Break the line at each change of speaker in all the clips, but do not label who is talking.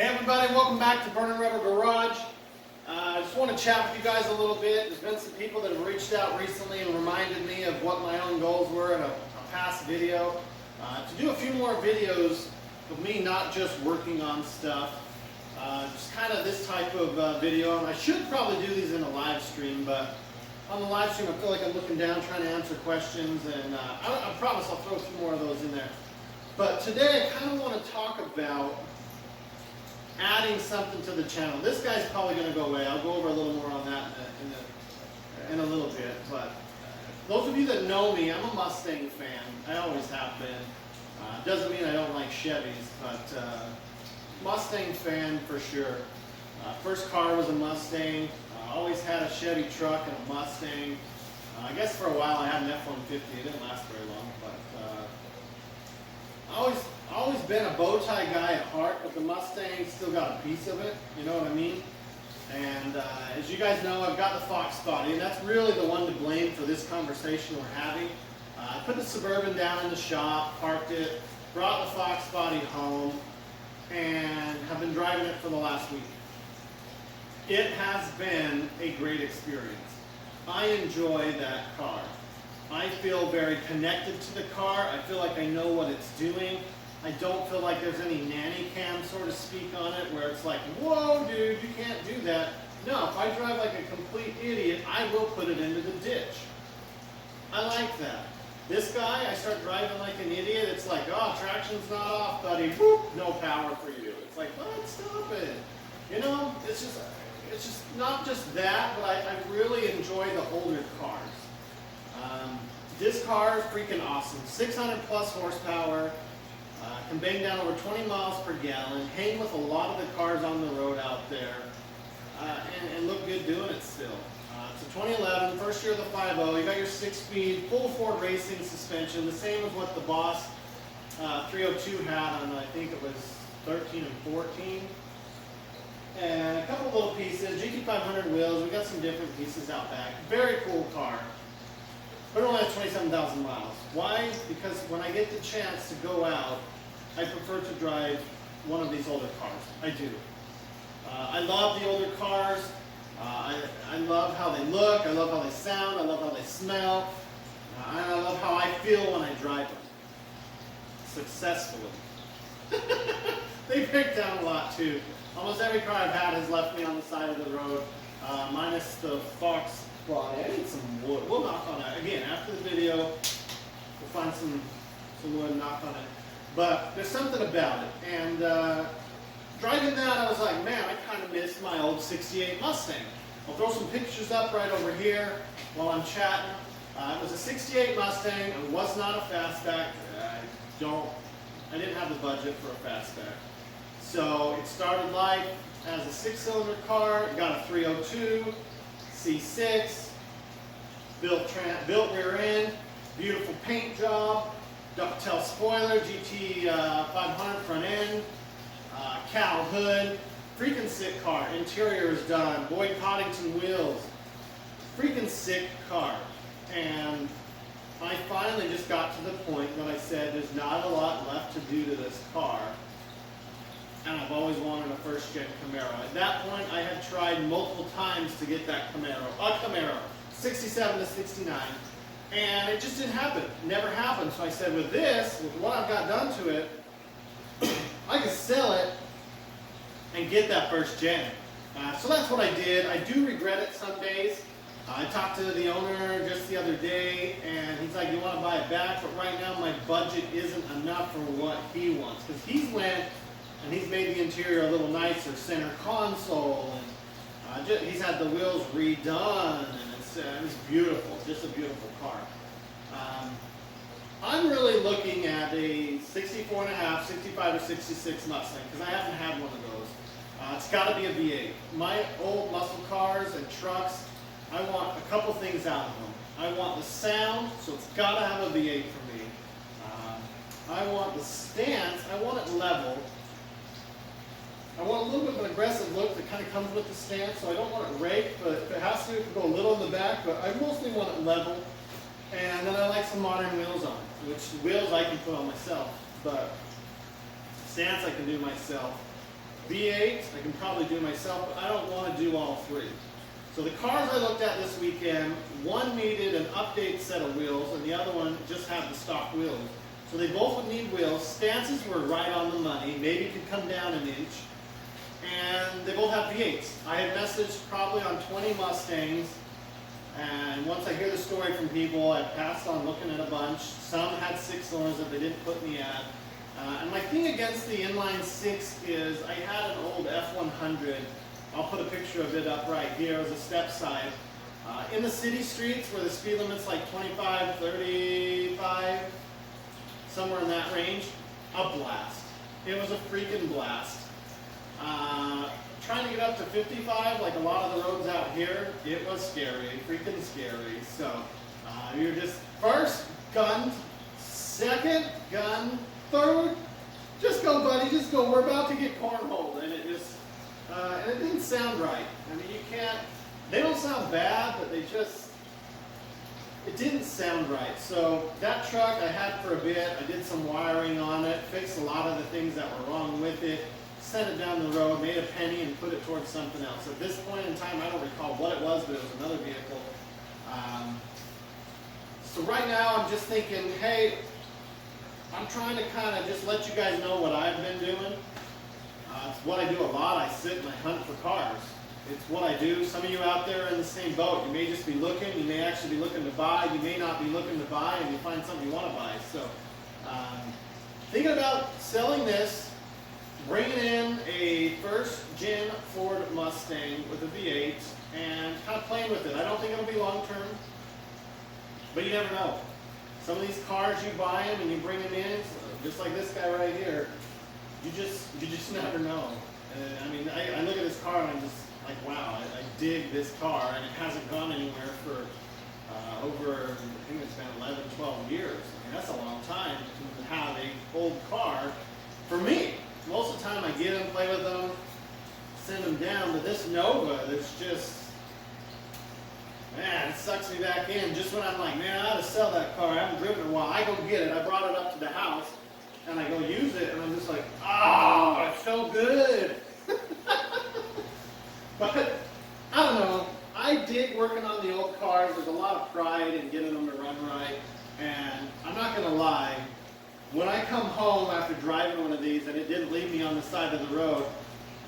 Hey everybody, welcome back to Burning Rubber Garage. I just want to chat with you guys a little bit. There's been some people that have reached out recently and reminded me of what my own goals were in a past video. To do a few more videos of me not just working on stuff, just kind of this type of video. And I should probably do these in a live stream, but on the live stream I feel like I'm looking down trying to answer questions, and I promise I'll throw a few more of those in there. But today I kind of want to talk about adding something to the channel. This guy's probably going to go away. I'll go over a little more on that in a little bit. But those of you that know me, I'm a Mustang fan. I always have been. Doesn't mean I don't like Chevys, but Mustang fan for sure. First car was a Mustang. Always had a Chevy truck and a Mustang. I guess for a while I had an F-150. It didn't last very long, but always been a bow tie guy at heart, but the Mustang still got a piece of it, you know what I mean? And as you guys know, I've got the Fox body, and that's really the one to blame for this conversation we're having. I put the Suburban down in the shop, parked it, brought the Fox body home, and have been driving it for the last week. It has been a great experience. I enjoy that car. I feel very connected to the car. I feel like I know what it's doing. I don't feel like there's any nanny cam, so to speak, on it, where it's like, whoa, dude, you can't do that. No, if I drive like a complete idiot, I will put it into the ditch. I like that. This guy, I start driving like an idiot, it's like, oh, traction's not off, buddy. Whoop, no power for you. It's like, what? Stop it. You know, it's just not just that, but I really enjoy the older cars. This car is freaking awesome. 600 plus horsepower. Can bang down over 20 miles per gallon, hang with a lot of the cars on the road out there, and look good doing it still. It's a 2011, first year of the 5.0. You got your 6-speed, full Ford racing suspension, the same as what the Boss 302 had on, I think it was 13 and 14. And a couple little pieces, GT500 wheels, we got some different pieces out back. Very cool car. But it only has 27,000 miles. Why? Because when I get the chance to go out, I prefer to drive one of these older cars. I do. I love the older cars. I love how they look. I love how they sound. I love how they smell. And I love how I feel when I drive them. Successfully. They break down a lot too. Almost every car I've had has left me on the side of the road, minus the Fox body. I need some wood. We'll knock on that. Again, after the video, we'll find some wood and knock on it. But there's something about it. And driving that, I was like, man, I kind of missed my old 68 Mustang. I'll throw some pictures up right over here while I'm chatting. It was a 68 Mustang. It was not a fastback. I didn't have the budget for a fastback. So it started life as a 6-cylinder car. It got a 302, C6, built rear end, beautiful paint job, ducktail spoiler, GT 500 front end, cowl hood, freaking sick car. Interior is done, Boyd Coddington wheels, freaking sick car. And I finally just got to the point that I said there's not a lot left to do to this car. And I've always wanted a first-gen Camaro. At that point, I had tried multiple times to get that Camaro, 67 to 69, and it just didn't happen. It never happened. So I said, with what I've got done to it, I can sell it and get that first gen. So that's what I did. I do regret it some days. I talked to the owner just the other day, and he's like, you want to buy it back? But right now, my budget isn't enough for what he wants. Because he's went and he's made the interior a little nicer, center console, and he's had the wheels redone, and it's beautiful, just a beautiful car. I'm really looking at a 64.5, 65 or 66 Mustang, because I haven't had one of those. It's got to be a V8. My old muscle cars and trucks, I want a couple things out of them. I want the sound, so it's got to have a V8 for me. I want the stance, I want it level. I want a little bit of an aggressive look that kind of comes with the stance, so I don't want it raked, but if it has to, it can go a little in the back, but I mostly want it level. And then I like some modern wheels on it, which wheels I can put on myself, but stance I can do myself. V8, I can probably do myself, but I don't want to do all three. So the cars I looked at this weekend, one needed an update set of wheels and the other one just had the stock wheels. So they both would need wheels. Stances were right on the money, maybe could come down an inch. And they both have V8s. I had messaged probably on 20 Mustangs, and once I hear the story from people, I passed on looking at a bunch. Some had 6 cylinders that they didn't put in the ad. And my thing against the inline 6 is I had an old F100. I'll put a picture of it up right here as a step side. In the city streets where the speed limit's like 25, 35, somewhere in that range, a blast. It was a freaking blast. Trying to get up to 55, like a lot of the roads out here, it was scary, freaking scary. So you're just first gun, second gun, third. Just go, buddy, just go. We're about to get cornholed, and it just and it didn't sound right. I mean, you can't. They don't sound bad, but they just. It didn't sound right. So that truck I had for a bit. I did some wiring on it, fixed a lot of the things that were wrong with it. Sent it down the road, made a penny, and put it towards something else. At this point in time, I don't recall what it was, but it was another vehicle. So right now, I'm just thinking, hey, I'm trying to kind of just let you guys know what I've been doing. It's what I do a lot. I sit and I hunt for cars. It's what I do. Some of you out there are in the same boat. You may just be looking. You may actually be looking to buy. You may not be looking to buy, and you find something you want to buy. So thinking about selling this, bringing in a first-gen Ford Mustang with a V8 and kind of playing with it. I don't think it'll be long-term, but you never know. Some of these cars, you buy them and you bring them in, just like this guy right here, you just never know. And I mean, I look at this car and I'm just like, wow, I dig this car, and it hasn't gone anywhere for over, I think it's been 11, 12 years. I mean, that's a long time to have an old car for me. Most of the time I get them, play with them, send them down, but this Nova, it's just, man, it sucks me back in. Just when I'm like, man, I ought to sell that car. I haven't driven it in a while. I go get it. I brought it up to the house, and I go use it, and I'm just like, oh, it's so good. But, I don't know. I dig working on the old cars. There's a lot of pride in getting them to run right, and I'm not going to lie. When I come home after driving one of these and it didn't leave me on the side of the road,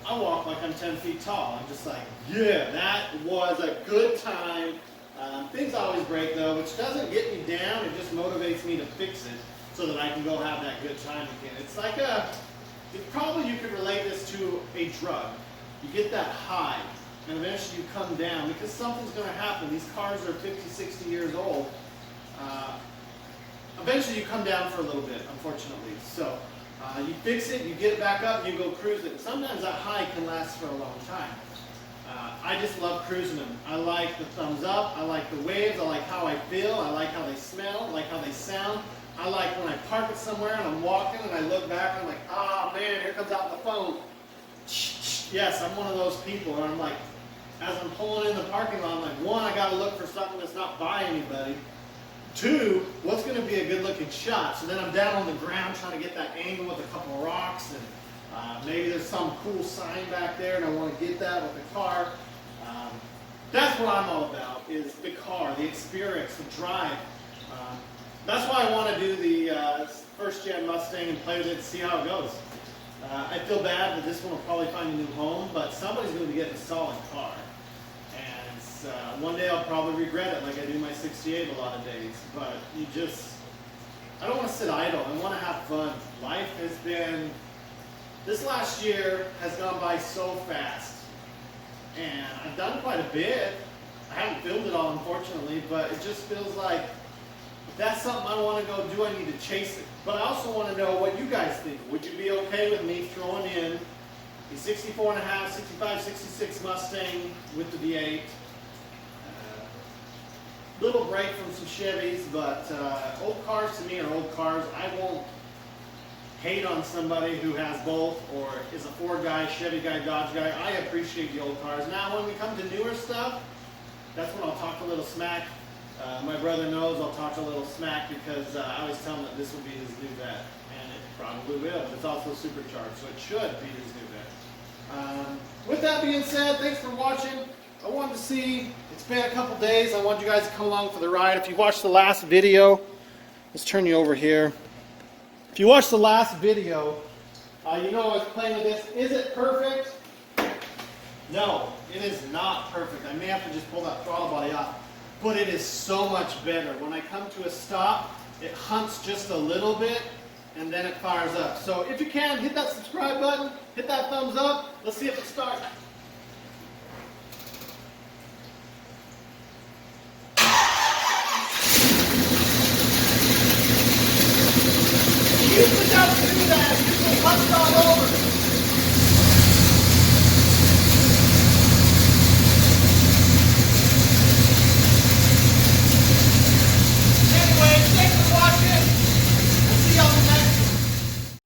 I walk like I'm 10 feet tall. I'm just like, yeah, that was a good time. Things always break though, which doesn't get me down. It just motivates me to fix it so that I can go have that good time again. It's like probably you could relate this to a drug. You get that high and eventually you come down because something's going to happen. These cars are 50, 60 years old. Eventually you come down for a little bit, unfortunately. So you fix it, you get it back up, and you go cruise it. Sometimes that high can last for a long time. I just love cruising them. I like the thumbs up, I like the waves, I like how I feel, I like how they smell, I like how they sound. I like when I park it somewhere and I'm walking and I look back and I'm like, oh man, here comes out the phone. Yes, I'm one of those people where I'm like, as I'm pulling in the parking lot, I'm like, one, I gotta look for something that's not by anybody. Two, what's going to be a good looking shot? So then I'm down on the ground trying to get that angle with a couple of rocks, and maybe there's some cool sign back there and I want to get that with the car. That's what I'm all about, is the car, the experience, the drive. That's why I want to do the first-gen Mustang and play with it and see how it goes. I feel bad that this one will probably find a new home, but somebody's going to be getting a solid car. One day I'll probably regret it like I do my 68 a lot of days, but I don't want to sit idle. I want to have fun. Life has been, this last year has gone by so fast, and I've done quite a bit. I haven't filmed it all, unfortunately, but it just feels like if that's something I want to go do, I need to chase it. But I also want to know what you guys think. Would you be okay with me throwing in a 64 and a half, 65, 66 Mustang with the V8? Little break from some Chevys, but old cars to me are old cars. I won't hate on somebody who has both or is a Ford guy, Chevy guy, Dodge guy. I appreciate the old cars. Now when we come to newer stuff, that's when I'll talk a little smack. My brother knows I'll talk a little smack because I always tell him that this will be his new vet, and it probably will. But it's also supercharged, so it should be his new vet. that being said, thanks for watching. I wanted to see, it's been a couple days, I want you guys to come along for the ride. If you watched the last video, let's turn you over here. If you watched the last video, you know I was playing with this. Is it perfect? No, it is not perfect. I may have to just pull that throttle body off, but it is so much better. When I come to a stop, it hunts just a little bit, and then it fires up. So if you can, hit that subscribe button, hit that thumbs up. Let's see if it starts. You put that